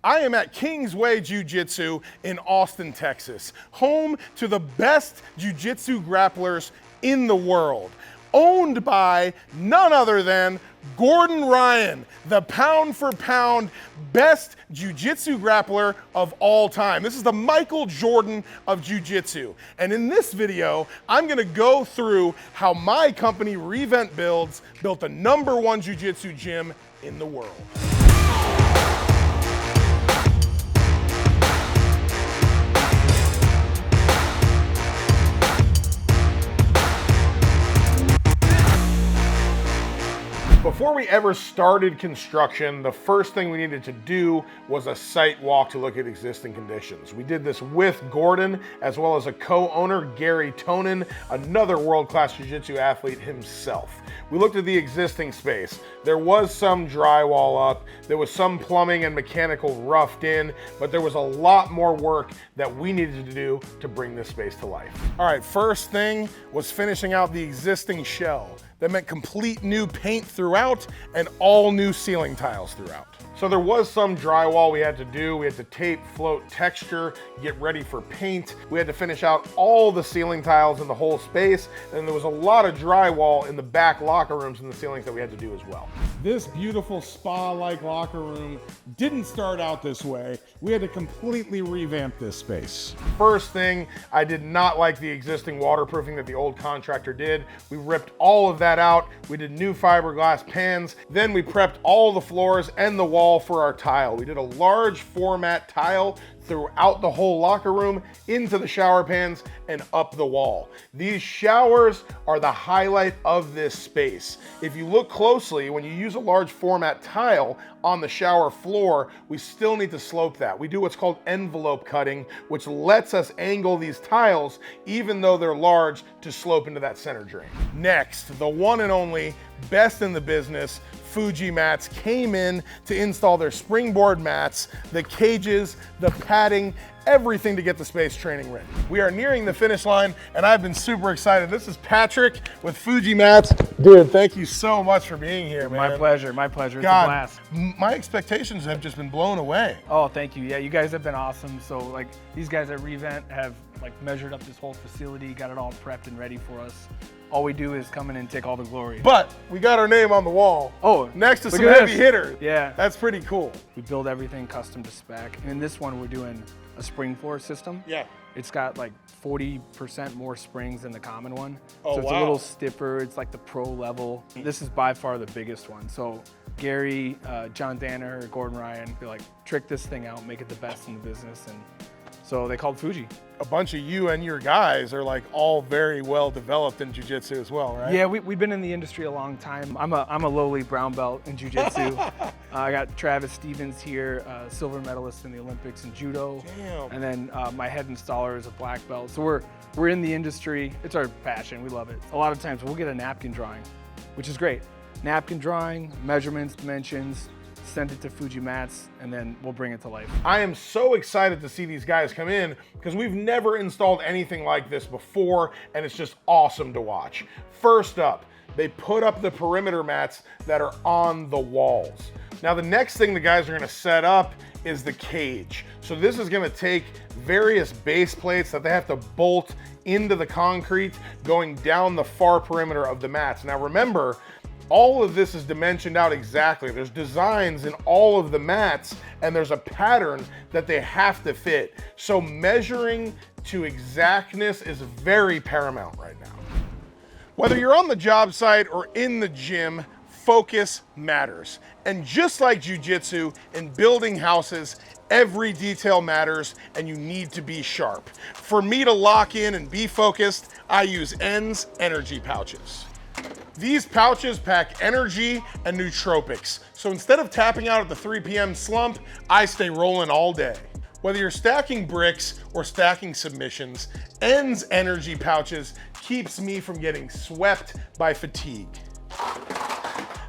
I am at Kingsway Jiu Jitsu in Austin, Texas, home to the best Jiu Jitsu grapplers in the world, owned by none other than Gordon Ryan, the pound for pound best Jiu Jitsu grappler of all time. This is the Michael Jordan of Jiu Jitsu. And in this video, I'm gonna go through how my company, Revent Builds, built the #1 Jiu Jitsu gym in the world. Before we ever started construction, the first thing we needed to do was a site walk to look at existing conditions. We did this with Gordon, as well as a co-owner, Gary Tonin, another world-class jiu-jitsu athlete himself. We looked at the existing space. There was some drywall up, there was some plumbing and mechanical roughed in, but there was a lot more work that we needed to do to bring this space to life. All right, first thing was finishing out the existing shell. That meant complete new paint throughout and all new ceiling tiles throughout. So there was some drywall we had to do. We had to tape, float, texture, get ready for paint. We had to finish out all the ceiling tiles in the whole space. And there was a lot of drywall in the back locker rooms and the ceilings that we had to do as well. This beautiful spa-like locker room didn't start out this way. We had to completely revamp this space. First thing, I did not like the existing waterproofing that the old contractor did. We ripped all of that out. We did new fiberglass pans. Then we prepped all the floors and the walls for our tile. We did a large format tile throughout the whole locker room, into the shower pans, and up the wall. These showers are the highlight of this space. If you look closely, when you use a large format tile on the shower floor, we still need to slope that. We do what's called envelope cutting, which lets us angle these tiles, even though they're large, to slope into that center drain. Next, the one and only best in the business, Fuji Mats, came in to install their springboard mats, the cages, the padding, everything to get the space training ready. We are nearing the finish line and I've been super excited. This is Patrick with Fuji Mats. Dude, thank you so much for being here, man. My pleasure, my pleasure. It's God, a blast. My expectations have just been blown away. Oh, thank you. Yeah, you guys have been awesome. So like these guys at Revent have like measured up this whole facility, got it all prepped and ready for us. All we do is come in and take all the glory. But we got our name on the wall. Oh, next to some heavy hitters. Yeah. That's pretty cool. We build everything custom to spec. And in this one, we're doing a spring floor system. Yeah. It's got like 40% more springs than the common one. Oh, so it's wow. a little stiffer. It's like the pro level. This is by far the biggest one. So Gary, John Danner, Gordon Ryan, they like trick this thing out, make it the best in the business. And so they called Fuji. A bunch of you and your guys are like all very well developed in jiu-jitsu as well, right? Yeah, we've been in the industry a long time. I'm a lowly brown belt in jiu-jitsu. I got Travis Stevens here, silver medalist in the Olympics in judo. Damn. And then my head installer is a black belt. So we're in the industry. It's our passion. We love it. A lot of times we'll get a napkin drawing, which is great. Napkin drawing, measurements, dimensions, send it to Fuji Mats, and then we'll bring it to life. I am so excited to see these guys come in because we've never installed anything like this before, and it's just awesome to watch. First up, they put up the perimeter mats that are on the walls. Now the next thing the guys are gonna set up is the cage. So this is gonna take various base plates that they have to bolt into the concrete going down the far perimeter of the mats. Now remember, all of this is dimensioned out exactly. There's designs in all of the mats and there's a pattern that they have to fit. So measuring to exactness is very paramount right now. Whether you're on the job site or in the gym, focus matters. And just like jiu-jitsu, in building houses, every detail matters and you need to be sharp. For me to lock in and be focused, I use ENDS energy pouches. These pouches pack energy and nootropics. So instead of tapping out at the 3 p.m. slump, I stay rolling all day. Whether you're stacking bricks or stacking submissions, ENDS energy pouches keeps me from getting swept by fatigue.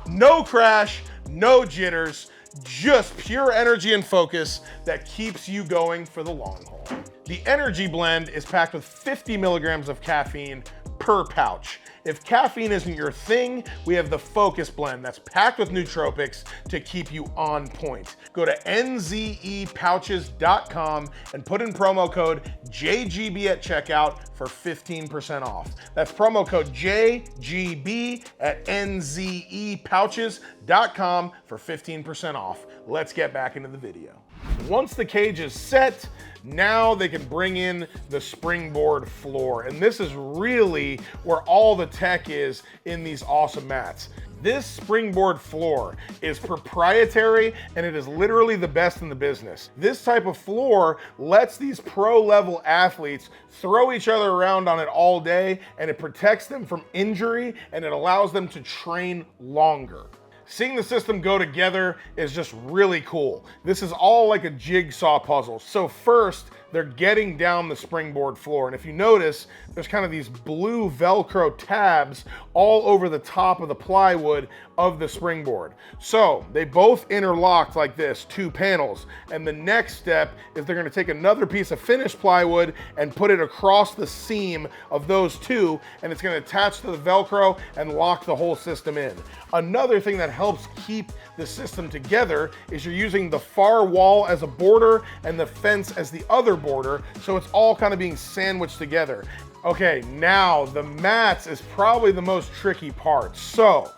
No crash, no jitters, just pure energy and focus that keeps you going for the long haul. The energy blend is packed with 50 milligrams of caffeine per pouch. If caffeine isn't your thing, we have the Focus Blend that's packed with nootropics to keep you on point. Go to nzepouches.com and put in promo code JGB at checkout for 15% off. That's promo code JGB at nzepouches.com for 15% off. Let's get back into the video. Once the cage is set, now they can bring in the springboard floor. And this is really where all the tech is in these awesome mats. This springboard floor is proprietary and it is literally the best in the business. This type of floor lets these pro level athletes throw each other around on it all day, and it protects them from injury and it allows them to train longer. Seeing the system go together is just really cool. This is all like a jigsaw puzzle. So first, they're getting down the springboard floor. And if you notice, there's kind of these blue Velcro tabs all over the top of the plywood of the springboard. So they both interlocked like this, 2 panels. And the next step is they're gonna take another piece of finished plywood and put it across the seam of those 2, and it's gonna attach to the Velcro and lock the whole system in. Another thing that helps keep the system together is you're using the far wall as a border and the fence as the other border, so it's all kind of being sandwiched together. Okay, now the mats is probably the most tricky part. So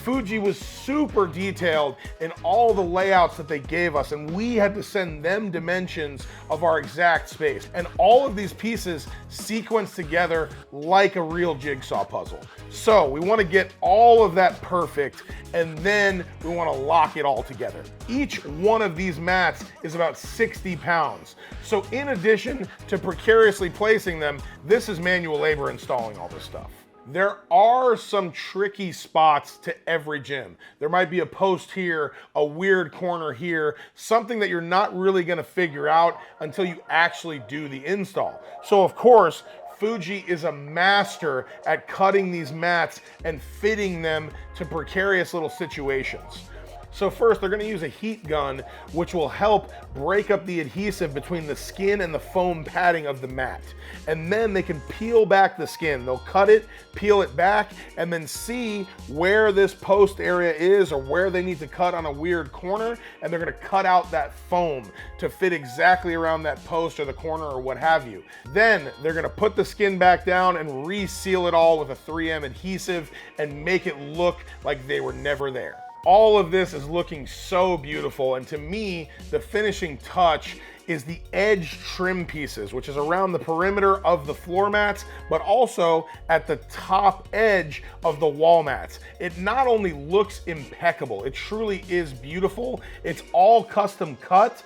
Fuji was super detailed in all the layouts that they gave us, and we had to send them dimensions of our exact space. And all of these pieces sequence together like a real jigsaw puzzle. So we want to get all of that perfect, and then we want to lock it all together. Each one of these mats is about 60 pounds. So in addition to precariously placing them, this is manual labor installing all this stuff. There are some tricky spots to every gym. There might be a post here, a weird corner here, something that you're not really gonna figure out until you actually do the install. So of course, Fuji is a master at cutting these mats and fitting them to precarious little situations. So first, they're gonna use a heat gun, which will help break up the adhesive between the skin and the foam padding of the mat. And then they can peel back the skin. They'll cut it, peel it back, and then see where this post area is or where they need to cut on a weird corner, and they're gonna cut out that foam to fit exactly around that post or the corner or what have you. Then they're gonna put the skin back down and reseal it all with a 3M adhesive and make it look like they were never there. All of this is looking so beautiful, and to me, the finishing touch is the edge trim pieces, which is around the perimeter of the floor mats, but also at the top edge of the wall mats. It not only looks impeccable, it truly is beautiful. It's all custom cut,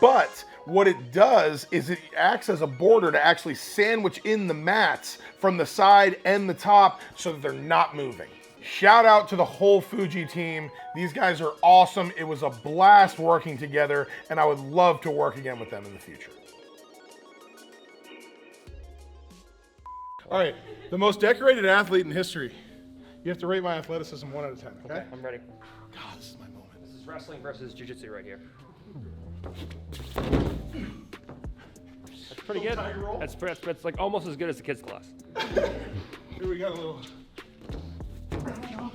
but what it does is it acts as a border to actually sandwich in the mats from the side and the top so that they're not moving. Shout out to the whole Fuji team. These guys are awesome. It was a blast working together, and I would love to work again with them in the future. All right, the most decorated athlete in history. You have to rate my athleticism 1 out of 10, okay? I'm ready. God, this is my moment. This is wrestling versus Jiu Jitsu right here. That's pretty good. That's like almost as good as the kids' class. Here we got a little...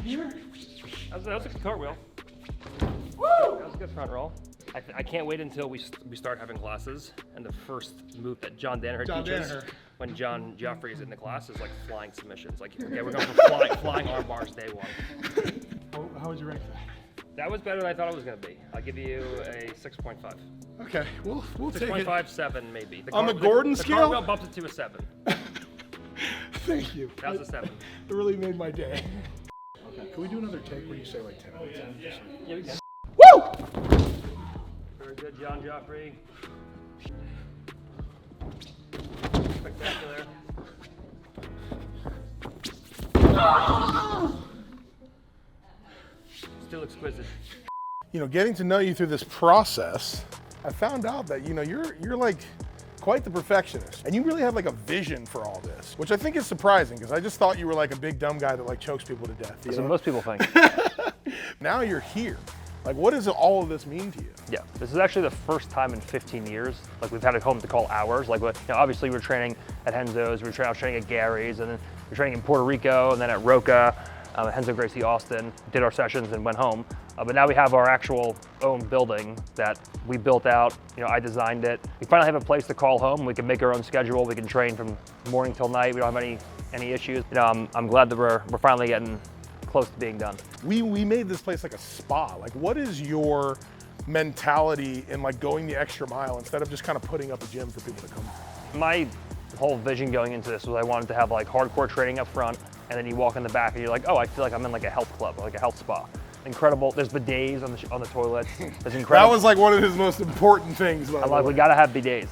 Here. That was a good cartwheel. Woo! That was a good front roll. I can't wait until we start having classes, and the first move that John Danaher teaches when John Joffrey is in the class is like flying submissions. Like, okay, we're going for flying arm bars day 1. How would you rank that? That was better than I thought it was going to be. I'll give you a 6.5. Okay, we'll take it. 6.5, 7 maybe. On the Gordon scale? The cartwheel bumps it to a 7. Thank you. That was a 7. It really made my day. Okay, can we do another take where you say like 10 out of 10? Yeah, we can. Woo! Very good, John Joffrey. Spectacular. Still exquisite. You know, getting to know you through this process, I found out that, you know, you're like quite the perfectionist, and you really have like a vision for all this, which I think is surprising because I just thought you were like a big dumb guy that like chokes people to death. That's what most people think. Now you're here. Like, what does all of this mean to you? Yeah, this is actually the first time in 15 years, like we've had a home to call ours. Like, you know, obviously we're training at Henzo's, I was training at Gary's, and then were training in Puerto Rico and then at Roca, at Henzo Gracie Austin, did our sessions and went home. But now we have our actual own building that we built out. I designed it. We finally have a place to call home. We can make our own schedule. We can train from morning till night. We don't have any issues. I'm glad that we're finally getting close to being done. We made this place like a spa. Like, what is your mentality in like going the extra mile instead of just kind of putting up a gym for people to come? My whole vision going into this was I wanted to have like hardcore training up front, and then you walk in the back and you're like, oh, I feel like I'm in like a health club, like a health spa. Incredible. There's bidets on the toilets. There's incredible. That was like one of his most important things. I'm like, we gotta have bidets.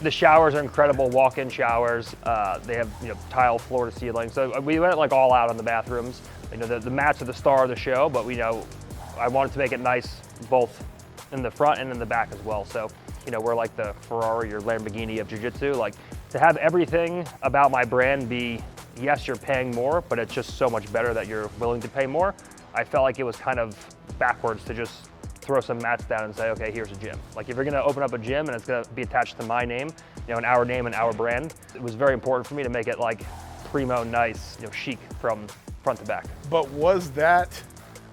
The showers are incredible, walk-in showers. They have tile floor to ceiling. So we went like all out on the bathrooms. The mats are the star of the show, but I wanted to make it nice both in the front and in the back as well. So we're like the Ferrari or Lamborghini of jiu-jitsu. Like, to have everything about my brand be, yes, you're paying more, but it's just so much better that you're willing to pay more. I felt like it was kind of backwards to just throw some mats down and say, okay, here's a gym. Like, if you're gonna open up a gym and it's gonna be attached to my name, and our name and our brand, it was very important for me to make it like primo, nice, chic from front to back. But was that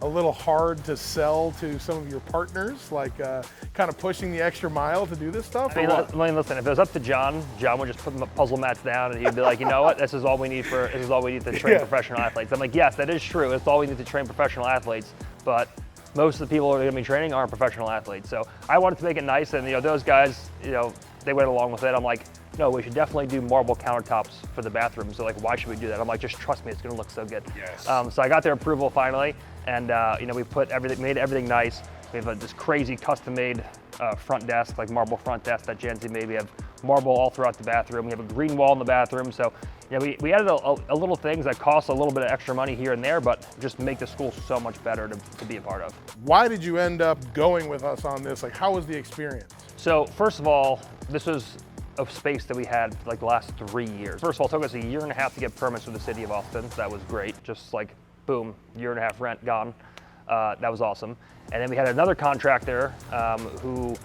a little hard to sell to some of your partners, like kind of pushing the extra mile to do this stuff? I mean, listen, if it was up to John would just put the puzzle mats down and he'd be like, you know what, this is all we need to train professional athletes. I'm like, yes, that is true. It's all we need to train professional athletes, but most of the people who are going to be training aren't professional athletes. So I wanted to make it nice, and those guys, they went along with it. I'm like, no, we should definitely do marble countertops for the bathroom. So like, why should we do that? I'm like, just trust me, it's going to look so good. Yes. So I got their approval finally, and we made everything nice. We have this crazy custom-made front desk, like marble front desk that Janzi made. We have marble all throughout the bathroom. We have a green wall in the bathroom. So we added a little things that cost a little bit of extra money here and there, but just make the school so much better to be a part of. Why did you end up going with us on this? Like, how was the experience? So first of all, this was a space that we had for like the last 3 years. First of all, it took us 1.5 years to get permits with the city of Austin. That was great. Just like, boom, 1.5 years rent gone. That was awesome. And then we had another contractor who,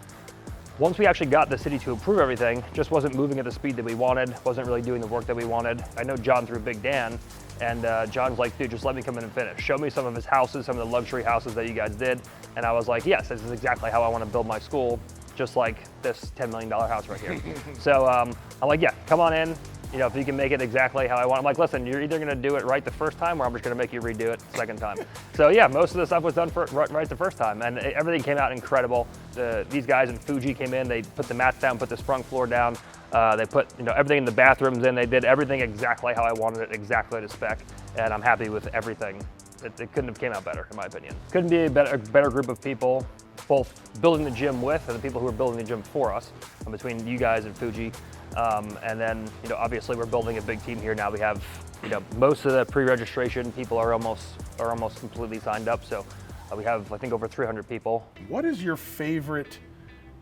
once we actually got the city to approve everything, just wasn't moving at the speed that we wanted, wasn't really doing the work that we wanted. I know John through Big Dan, and John's like, dude, just let me come in and finish. Show me some of his houses, some of the luxury houses that you guys did. And I was like, yes, this is exactly how I want to build my school, just like this $10 million house right here. So I'm like, yeah, come on in. If you can make it exactly how I want. I'm like, listen, you're either gonna do it right the first time, or I'm just gonna make you redo it the second time. So yeah, most of the stuff was done right the first time, and everything came out incredible. These guys in Fuji came in, they put the mats down, put the sprung floor down, they put everything in the bathrooms in, they did everything exactly how I wanted it, exactly to spec, and I'm happy with everything. It couldn't have came out better, in my opinion. Couldn't be a better group of people, both building the gym with and the people who are building the gym for us, between you guys and Fuji. And then, obviously we're building a big team here now. We have, most of the pre-registration people are almost completely signed up. So we have, I think, over 300 people. What is your favorite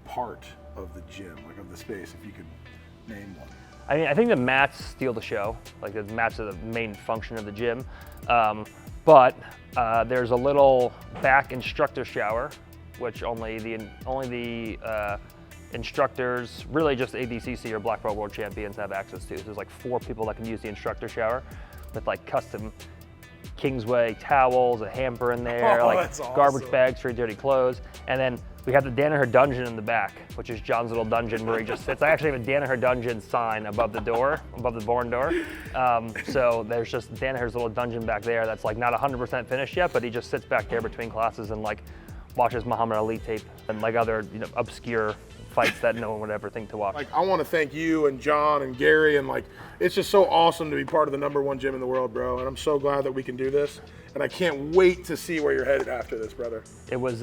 part of the gym, like of the space, if you could name one? I mean, I think the mats steal the show. Like, the mats are the main function of the gym. But there's a little back instructor shower, which only the instructors, really just ADCC or Black Belt World Champions have access to. So there's like 4 people that can use the instructor shower with like custom Kingsway towels, a hamper in there, like awesome. Garbage bags for your dirty clothes. And then we have the Danaher dungeon in the back, which is John's little dungeon where he just sits. I actually have a Danaher dungeon sign above the door, above the barn door. So there's just Danaher's little dungeon back there that's like not 100% finished yet, but he just sits back there between classes and like watches Muhammad Ali tape and like other obscure fights that no one would ever think to watch. Like, I want to thank you and John and Gary, and like, it's just so awesome to be part of the #1 gym in the world, bro. And I'm so glad that we can do this. And I can't wait to see where you're headed after this, brother. It was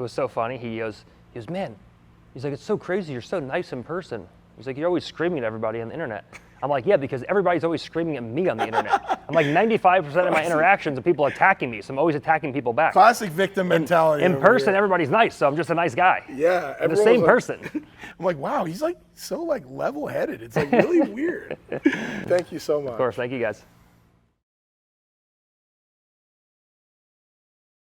so funny. He goes, man, he's like, it's so crazy. You're so nice in person. He's like, you're always screaming at everybody on the internet. I'm like, yeah, because everybody's always screaming at me on the internet. I'm like, 95% of my interactions are people attacking me, so I'm always attacking people back. Classic victim mentality. In person, here. Everybody's nice, so I'm just a nice guy. Yeah. I'm the same person. I'm like, wow, he's like so like level-headed. It's like really weird. Thank you so much. Of course, thank you guys.